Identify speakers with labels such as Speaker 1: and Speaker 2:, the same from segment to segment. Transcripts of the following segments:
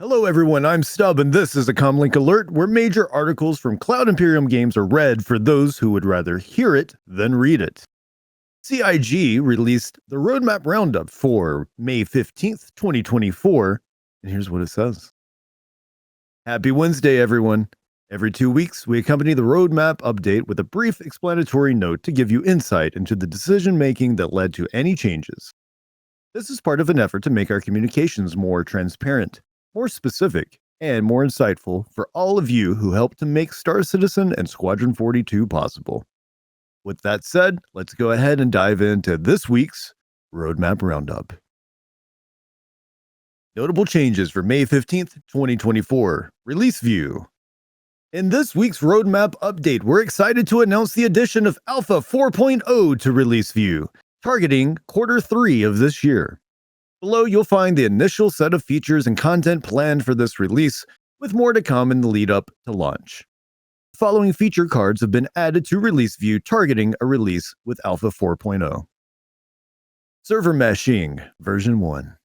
Speaker 1: Hello, everyone. I'm Stubb, and this is a CommLink Alert, where major articles from Cloud Imperium Games are read for those who would rather hear it than read it. CIG released the Roadmap Roundup for May 15th, 2024, and here's what it says. Happy Wednesday, everyone. Every 2 weeks, we accompany the Roadmap update with a brief explanatory note to give you insight into the decision-making that led to any changes. This is part of an effort to make our communications more transparent, more specific, and more insightful for all of you who helped to make Star Citizen and Squadron 42 possible. With that said, let's go ahead and dive into this week's Roadmap Roundup. Notable changes for May 15th, 2024. Release View. In this week's Roadmap update, we're excited to announce the addition of Alpha 4.0 to Release View, targeting Q3 of this year. Below, you'll find the initial set of features and content planned for this release, with more to come in the lead-up to launch. The following feature cards have been added to Release View targeting a release with Alpha 4.0. Server Meshing, Version 1.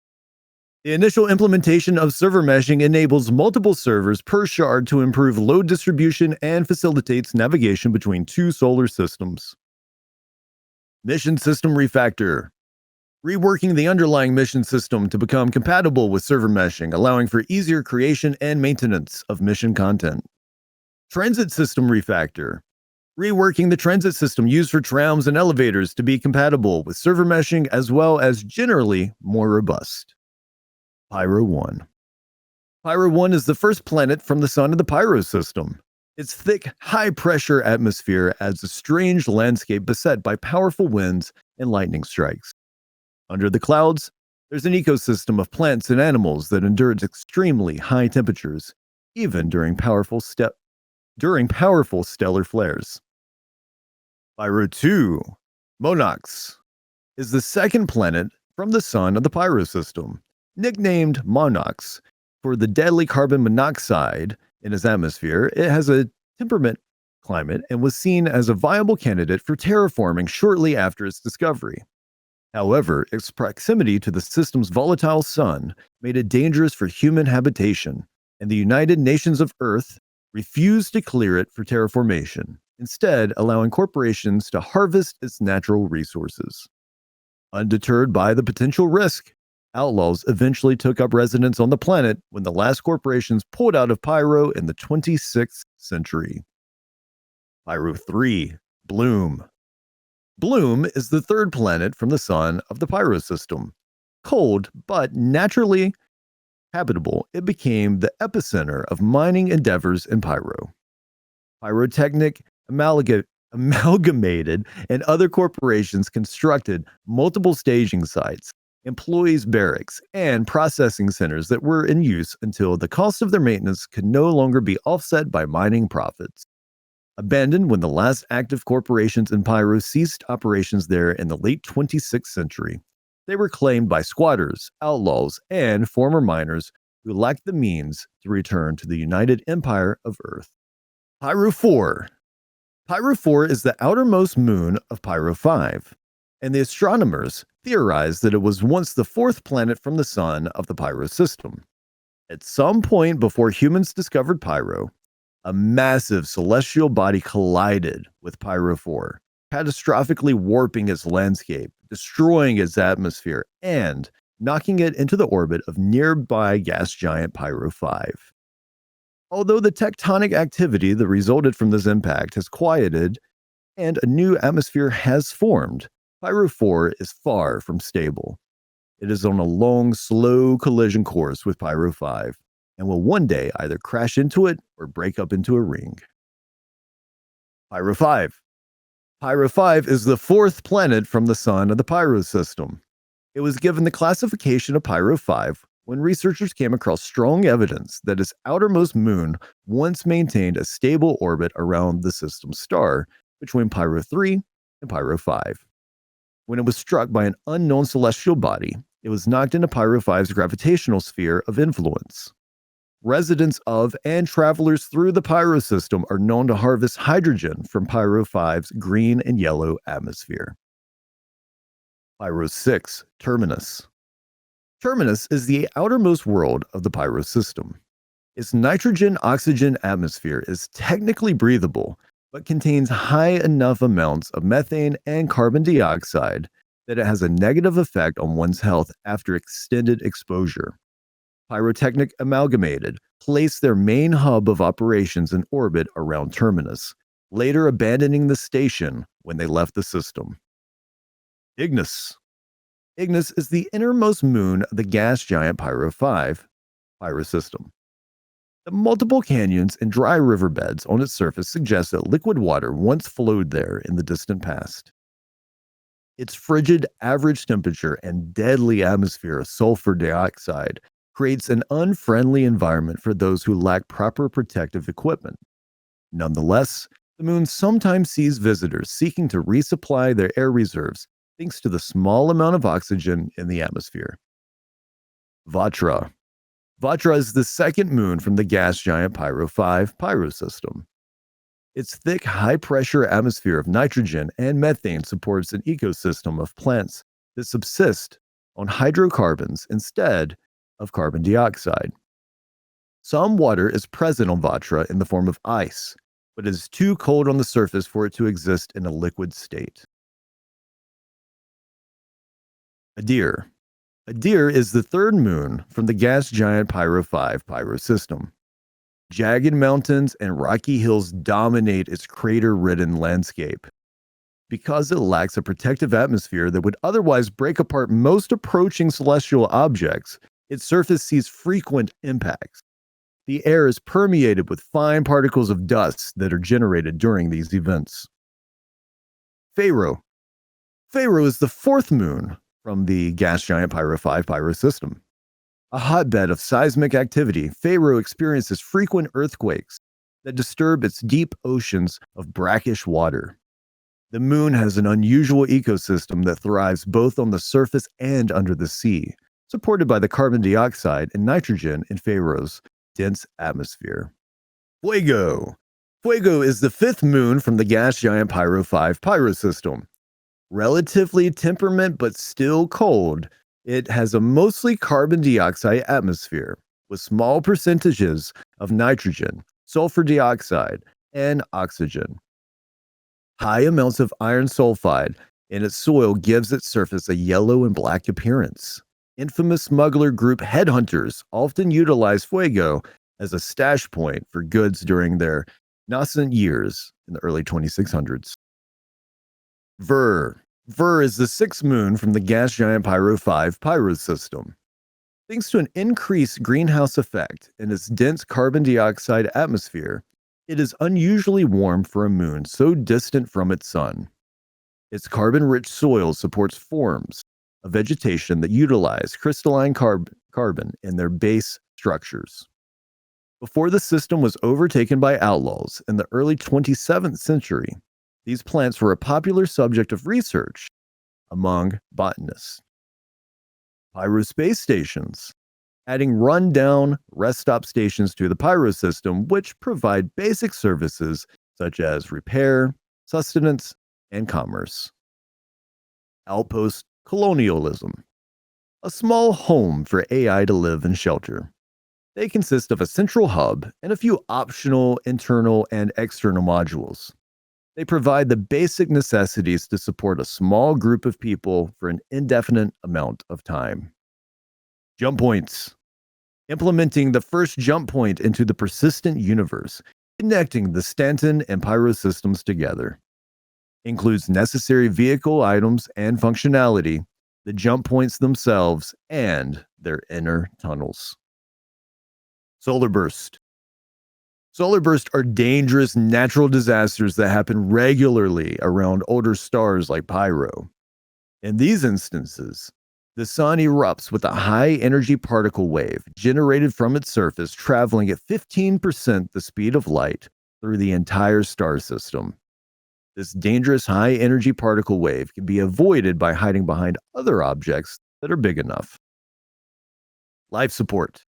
Speaker 1: The initial implementation of server meshing enables multiple servers per shard to improve load distribution and facilitates navigation between two solar systems. Mission System Refactor. Reworking the underlying mission system to become compatible with server meshing, allowing for easier creation and maintenance of mission content. Transit System Refactor. Reworking the transit system used for trams and elevators to be compatible with server meshing as well as generally more robust. PYRO 1. PYRO 1 is the first planet from the sun of the PYRO system. Its thick, high-pressure atmosphere adds a strange landscape beset by powerful winds and lightning strikes. Under the clouds, there's an ecosystem of plants and animals that endures extremely high temperatures, even during powerful stellar flares. PYRO 2, Monox, is the second planet from the sun of the PYRO system, nicknamed Monox for the deadly carbon monoxide in its atmosphere. It has a temperate climate and was seen as a viable candidate for terraforming shortly after its discovery. However, its proximity to the system's volatile sun made it dangerous for human habitation, and the United Nations of Earth refused to clear it for terraformation, instead allowing corporations to harvest its natural resources. Undeterred by the potential risk, outlaws eventually took up residence on the planet when the last corporations pulled out of PYRO in the 26th century. PYRO 3, Bloom. Bloom is the third planet from the sun of the PYRO system. Cold, but naturally habitable, it became the epicenter of mining endeavors in PYRO. Pyrotechnic, Amalgamated, and other corporations constructed multiple staging sites, employees' barracks, and processing centers that were in use until the cost of their maintenance could no longer be offset by mining profits. Abandoned when the last active corporations in PYRO ceased operations there in the late 26th century, they were claimed by squatters, outlaws, and former miners who lacked the means to return to the United Empire of Earth. PYRO 4. PYRO 4 is the outermost moon of PYRO 5, and the astronomers theorized that it was once the fourth planet from the sun of the PYRO system. At some point before humans discovered PYRO, a massive celestial body collided with PYRO 4, catastrophically warping its landscape, destroying its atmosphere, and knocking it into the orbit of nearby gas giant PYRO 5. Although the tectonic activity that resulted from this impact has quieted and a new atmosphere has formed, PYRO 4 is far from stable. It is on a long, slow collision course with PYRO 5, and will one day either crash into it or break up into a ring. PYRO 5. PYRO 5 is the fourth planet from the sun of the PYRO system. It was given the classification of PYRO 5 when researchers came across strong evidence that its outermost moon once maintained a stable orbit around the system's star between PYRO 3 and PYRO 5. When it was struck by an unknown celestial body, it was knocked into PYRO 5's gravitational sphere of influence. Residents of and travelers through the PYRO system are known to harvest hydrogen from PYRO 5's green and yellow atmosphere. PYRO 6, Terminus. Terminus is the outermost world of the PYRO system. Its nitrogen-oxygen atmosphere is technically breathable, but contains high enough amounts of methane and carbon dioxide that it has a negative effect on one's health after extended exposure. Pyrotechnic Amalgamated placed their main hub of operations in orbit around Terminus, later abandoning the station when they left the system. Ignis. Ignis is the innermost moon of the gas giant PYRO 5 PYRO system. The multiple canyons and dry riverbeds on its surface suggest that liquid water once flowed there in the distant past. Its frigid average temperature and deadly atmosphere of sulfur dioxide creates an unfriendly environment for those who lack proper protective equipment. Nonetheless, the moon sometimes sees visitors seeking to resupply their air reserves thanks to the small amount of oxygen in the atmosphere. Vatra. Vatra is the second moon from the gas giant PYRO 5 PYRO system. Its thick, high-pressure atmosphere of nitrogen and methane supports an ecosystem of plants that subsist on hydrocarbons instead of carbon dioxide. Some water is present on Vatra in the form of ice, but it is too cold on the surface for it to exist in a liquid state. Adir. Adir is the third moon from the gas giant PYRO 5 PYRO system. Jagged mountains and rocky hills dominate its crater-ridden landscape. Because it lacks a protective atmosphere that would otherwise break apart most approaching celestial objects, its surface sees frequent impacts. The air is permeated with fine particles of dust that are generated during these events. PYRO. PYRO is the fourth moon from the gas giant PYRO 5 PYRO system. A hotbed of seismic activity, PYRO experiences frequent earthquakes that disturb its deep oceans of brackish water. The moon has an unusual ecosystem that thrives both on the surface and under the sea, supported by the carbon dioxide and nitrogen in PYRO's dense atmosphere. Fuego. Fuego is the fifth moon from the gas giant PYRO 5 PYRO system. Relatively temperate but still cold, it has a mostly carbon dioxide atmosphere with small percentages of nitrogen, sulfur dioxide, and oxygen. High amounts of iron sulfide in its soil gives its surface a yellow and black appearance. Infamous smuggler group headhunters often utilize Fuego as a stash point for goods during their nascent years in the early 2600s. Ver. Ver is the sixth moon from the gas giant PYRO 5 PYRO system. Thanks to an increased greenhouse effect in its dense carbon dioxide atmosphere, it is unusually warm for a moon so distant from its sun. Its carbon-rich soil supports forms of vegetation that utilize crystalline carbon in their base structures. Before the system was overtaken by outlaws in the early 27th century, these plants were a popular subject of research among botanists. PYRO space stations. Adding run-down rest stop stations to the PYRO system, which provide basic services such as repair, sustenance, and commerce. Outpost colonialism. A small home for AI to live and shelter. They consist of a central hub and a few optional internal and external modules. They provide the basic necessities to support a small group of people for an indefinite amount of time. Jump points. Implementing the first jump point into the persistent universe, connecting the Stanton and PYRO systems together. Includes necessary vehicle items and functionality, the jump points themselves, and their inner tunnels. Solar burst. Solar bursts are dangerous natural disasters that happen regularly around older stars like PYRO. In these instances, the sun erupts with a high-energy particle wave generated from its surface traveling at 15% the speed of light through the entire star system. This dangerous high-energy particle wave can be avoided by hiding behind other objects that are big enough. Life support.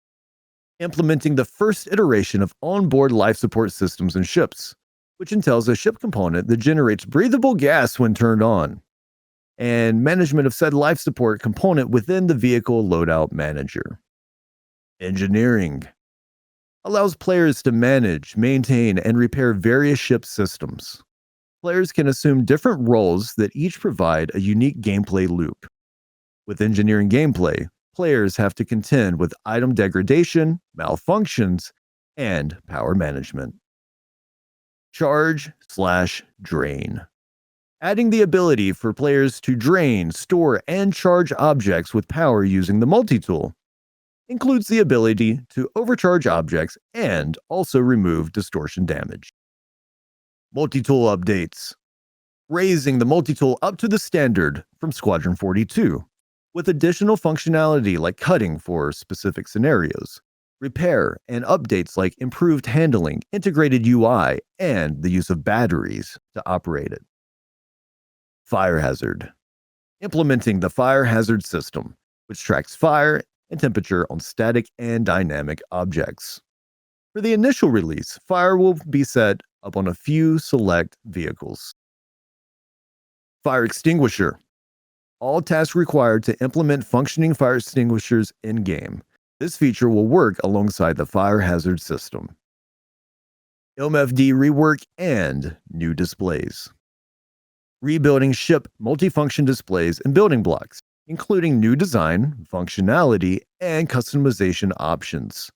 Speaker 1: Implementing the first iteration of onboard life support systems in ships, which entails a ship component that generates breathable gas when turned on. and management of said life support component within the vehicle loadout manager. Engineering allows players to manage, maintain, and repair various ship systems. Players can assume different roles that each provide a unique gameplay loop. With engineering gameplay, players have to contend with item degradation, malfunctions, and power management. Charge/drain. Adding the ability for players to drain, store, and charge objects with power using the multi-tool includes the ability to overcharge objects and also remove distortion damage. Multi-tool updates. Raising the multi-tool up to the standard from Squadron 42, with additional functionality like cutting for specific scenarios, repair, and updates like improved handling, integrated UI, and the use of batteries to operate it. Fire hazard. Implementing the fire hazard system, which tracks fire and temperature on static and dynamic objects. For the initial release, fire will be set up on a few select vehicles. Fire extinguisher. All tasks required to implement functioning fire extinguishers in-game. This feature will work alongside the fire hazard system. MFD rework and new displays. Rebuilding ship multifunction displays and building blocks, including new design, functionality, and customization options.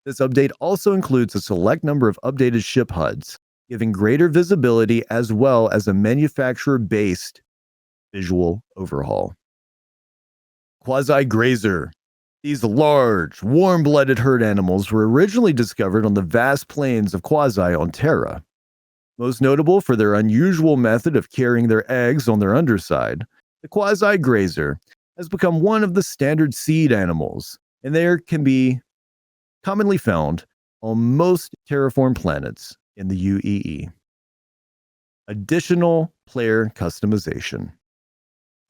Speaker 1: This update also includes a select number of updated ship HUDs, giving greater visibility as well as a manufacturer-based visual overhaul. Quasi-grazer. These large, warm-blooded herd animals were originally discovered on the vast plains of Quasi on Terra. Most notable for their unusual method of carrying their eggs on their underside, the quasi-grazer has become one of the standard seed animals, and they can be commonly found on most terraformed planets in the UEE. Additional player customization.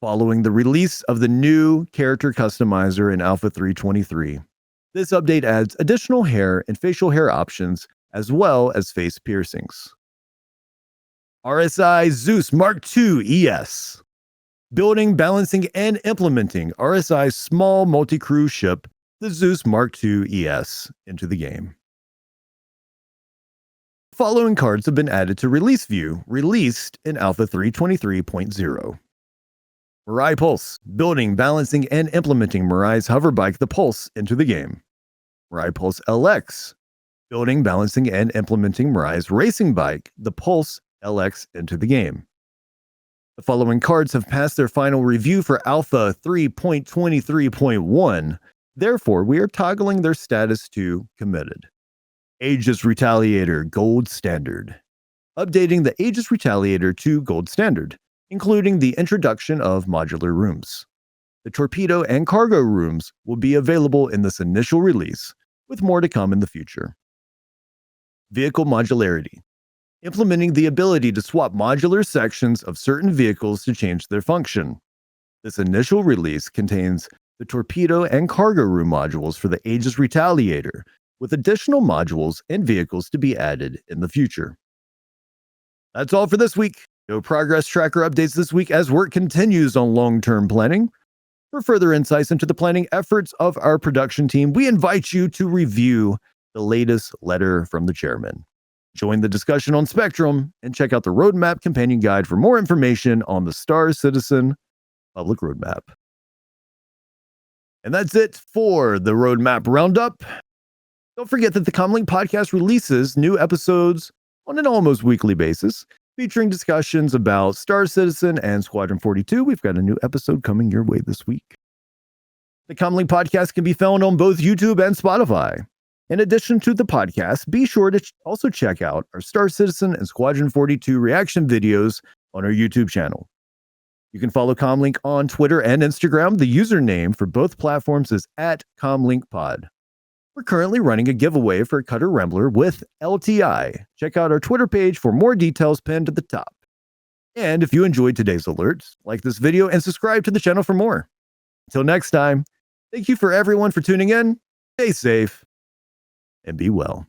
Speaker 1: Following the release of the new character customizer in Alpha 3.23, this update adds additional hair and facial hair options as well as face piercings. RSI Zeus Mark II ES. Building, balancing, and implementing RSI's small multi-crew ship, the Zeus Mark II ES, into the game. The following cards have been added to Release View, released in Alpha 3.23.0. Mirai Pulse. Building, balancing, and implementing Mirai's hoverbike, the Pulse, into the game. Mirai Pulse LX. Building, balancing, and implementing Mirai's racing bike, the Pulse LX, into the game. The following cards have passed their final review for Alpha 3.23.1. Therefore, we are toggling their status to committed. Aegis Retaliator Gold Standard. Updating the Aegis Retaliator to Gold Standard, including the introduction of modular rooms. The torpedo and cargo rooms will be available in this initial release, with more to come in the future. Vehicle Modularity. Implementing the ability to swap modular sections of certain vehicles to change their function. This initial release contains the torpedo and cargo room modules for the Aegis Retaliator, with additional modules and vehicles to be added in the future. That's all for this week. No progress tracker updates this week as work continues on long-term planning. For further insights into the planning efforts of our production team, we invite you to review the latest letter from the chairman. Join the discussion on Spectrum and check out the Roadmap Companion Guide for more information on the Star Citizen public roadmap. And that's it for the Roadmap Roundup. Don't forget that the CommLink Podcast releases new episodes on an almost weekly basis, featuring discussions about Star Citizen and Squadron 42. We've got a new episode coming your way this week. The CommLink Podcast can be found on both YouTube and Spotify. In addition to the podcast, be sure to also check out our Star Citizen and Squadron 42 reaction videos on our YouTube channel. You can follow CommLink on Twitter and Instagram. The username for both platforms is @CommLinkPod. We're currently running a giveaway for Cutter Rambler with LTI. Check out our Twitter page for more details pinned at the top. And if you enjoyed today's alerts, like this video and subscribe to the channel for more. Until next time, thank you for everyone for tuning in. Stay safe and be well.